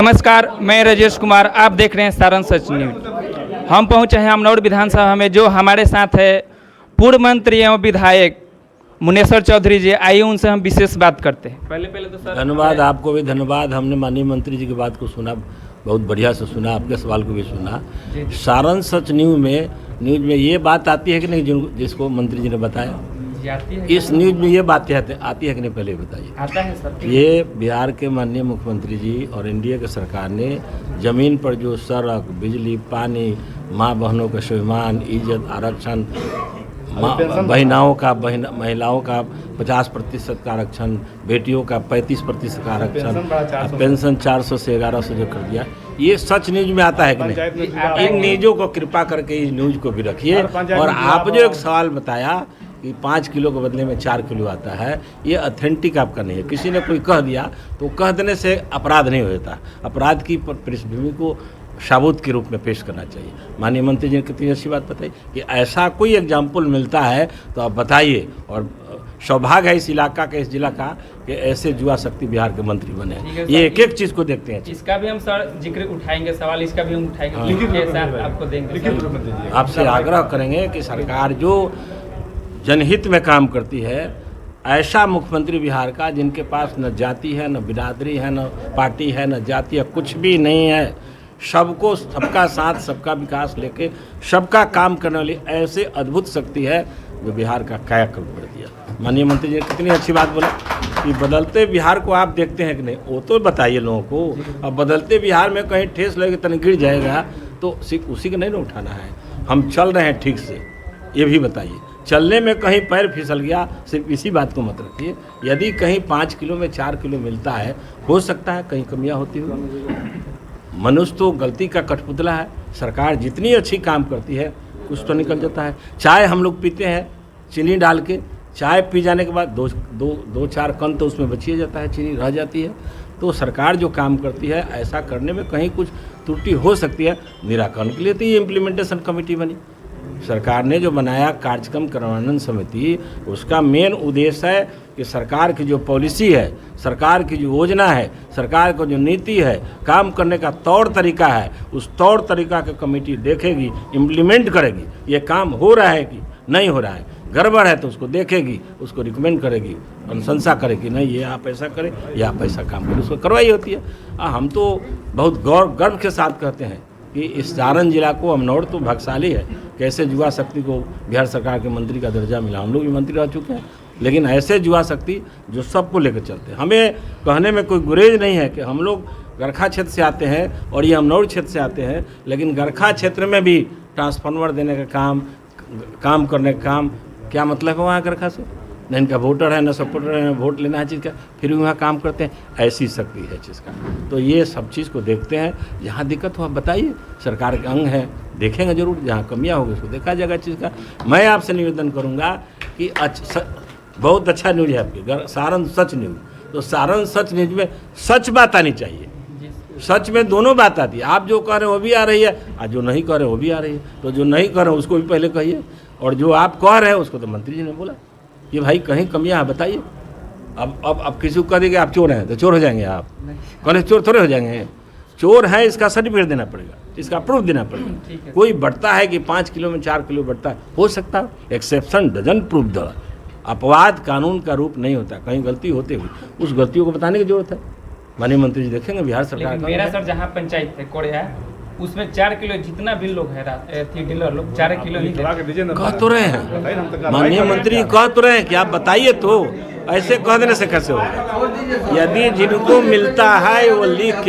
नमस्कार, मैं राजेश कुमार। आप देख रहे हैं सारण सच न्यूज। हम पहुंचे हैं अमनौर विधानसभा में। जो हमारे साथ है पूर्व मंत्री एवं विधायक मुनेश्वर चौधरी जी। आइए उनसे हम विशेष बात करते हैं। पहले तो सर धन्यवाद, आपको भी धन्यवाद। हमने माननीय मंत्री जी की बात को सुना, बहुत बढ़िया से सुना, आपके सवाल को भी सुना। सारण सच न्यूज में ये बात आती है कि नहीं, जिसको मंत्री जी ने बताया इस न्यूज में ये बातें आती है कि नहीं, पहले बताइए। आता है सर। ये बिहार के माननीय मुख्यमंत्री जी और एनडीए की सरकार ने जमीन पर जो सड़क, बिजली, पानी, माँ बहनों का स्वाभिमान, इज्जत, आरक्षण, महिलाओं का 50% का आरक्षण, बेटियों का 35% का आरक्षण, पेंशन 400 से 1100 जो कर दिया, ये सच न्यूज में आता है कि नहीं। इन न्यूज़ों को कृपा करके इस न्यूज को भी रखिए। और आप जो एक सवाल बताया कि 5 किलो के बदले में 4 किलो आता है, ये ऑथेंटिक आपका नहीं है। किसी ने कोई कह दिया तो कह देने से अपराध नहीं होता। अपराध की पृष्ठभूमि को सबूत के रूप में पेश करना चाहिए। माननीय मंत्री जी ने कितनी अच्छी बात बताई कि ऐसा कोई एग्जाम्पल मिलता है तो आप बताइए। और सौभाग्य है इस इलाका के, इस जिला का, कि ऐसे युवा शक्ति बिहार के मंत्री बने हैं। ये एक एक चीज़ को देखते हैं। इसका भी हम सर जिक्र उठाएंगे, सवाल इसका भी हम उठाएंगे, आपको देंगे। आपसे आग्रह करेंगे कि सरकार जो जनहित में काम करती है, ऐसा मुख्यमंत्री बिहार का जिनके पास न जाति है, न बिरादरी है, न पार्टी है, न जाति है, कुछ भी नहीं है, सबको, सबका साथ, सबका विकास लेके सबका काम करने वाली ऐसे अद्भुत शक्ति है जो बिहार का कायाकल्प कर दिया। माननीय मंत्री जी ने कितनी अच्छी बात बोला कि बदलते बिहार को आप देखते हैं कि नहीं, वो तो बताइए लोगों को। अब बदलते बिहार में कहीं ठेस लगे, तन गिर जाएगा तो उसी को नहीं ना उठाना है। हम चल रहे हैं ठीक से, ये भी बताइए। चलने में कहीं पैर फिसल गया, सिर्फ इसी बात को मत रखिए। यदि कहीं 5 किलो में 4 किलो मिलता है, हो सकता है कहीं कमियां होती हुई। मनुष्य तो गलती का कठपुतला है। सरकार जितनी अच्छी काम करती है, कुछ तो निकल जाता है। चाय हम लोग पीते हैं चीनी डाल के, चाय पी जाने के बाद दो चार कण तो उसमें बचिए जाता है, चीनी रह जाती है। तो सरकार जो काम करती है, ऐसा करने में कहीं कुछ त्रुटि हो सकती है, निराकरण के लिए तो ये इम्प्लीमेंटेशन कमेटी बनी। सरकार ने जो बनाया कार्यक्रम कार्यान्वयन समिति, उसका मेन उद्देश्य है कि सरकार की जो पॉलिसी है, सरकार की जो योजना है, सरकार का जो नीति है, काम करने का तौर तरीका है, उस तौर तरीका की कमेटी देखेगी, इम्प्लीमेंट करेगी। ये काम हो रहा है कि नहीं हो रहा है, गड़बड़ है तो उसको देखेगी, उसको रिकमेंड करेगी, अनुशंसा करेगी, नहीं ये आप ऐसा करें, ये आप ऐसा काम करें, उसको करवाई होती है। हम तो बहुत गर्व के साथ कहते हैं कि इस सारण जिला को, अमनौर तो भाग्यशाली है, कैसे युवा शक्ति को बिहार सरकार के मंत्री का दर्जा मिला। हम लोग भी मंत्री रह चुके हैं, लेकिन ऐसे युवा शक्ति जो सबको लेकर चलते हैं। हमें कहने में कोई गुरेज नहीं है कि हम लोग गरखा क्षेत्र से आते हैं और ये अमनौर क्षेत्र से आते हैं, लेकिन गरखा क्षेत्र में भी ट्रांसफार्मर देने का काम करने का काम, क्या मतलब है वहाँ गरखा से? न इनका वोटर है, न सपोर्टर है, वोट लेना है चीज़ का, फिर भी वहाँ काम करते हैं। ऐसी शक्ति है चीज़ का। तो ये सब चीज़ को देखते हैं। जहाँ दिक्कत हो आप बताइए, सरकार के अंग है, देखेंगे जरूर। जहाँ कमियाँ होगी उसको देखा जाएगा चीज़ का। मैं आपसे निवेदन करूँगा कि बहुत अच्छा न्यूज़ है आपकी सारण सच न्यूज़। तो सारण सच न्यूज़ में सच बात आनी चाहिए। सच में दोनों बात आती है। आप जो कह रहे हैं वो भी आ रही है, और जो नहीं कह रहे वो भी आ रही है। तो जो नहीं कह रहे उसको भी पहले कहिए, और जो आप कह रहे हैं उसको तो मंत्री जी ने बोला कि भाई कहीं कमियां बताइए। अब किसी को कह देंगे आप चोर हैं तो चोर हो जाएंगे, आप कौन चोर थोड़े हो जाएंगे। चोर है इसका सर्टिफिकेट देना पड़ेगा, इसका प्रूफ देना पड़ेगा। कोई बढ़ता है कि 5 किलो में 4 किलो बढ़ता है, हो सकता है, एक्सेप्शन डजन प्रूफ द। अपवाद कानून का रूप नहीं होता। कहीं गलती होते हुई उस गलतियों को बताने की जरूरत है। माननीय मंत्री जी देखेंगे बिहार सरकार का। मेरा सर जहाँ पंचायत है कोड़िया, उसमें 4 किलो जितना भी लोग है डीलर लोग 4 किलो ही कह तो रहे हैं। माननीय मंत्री कह तो रहे हैं कि आप बताइए। तो ऐसे कह देने से कैसे होगा? यदि जिनको मिलता है वो लिख के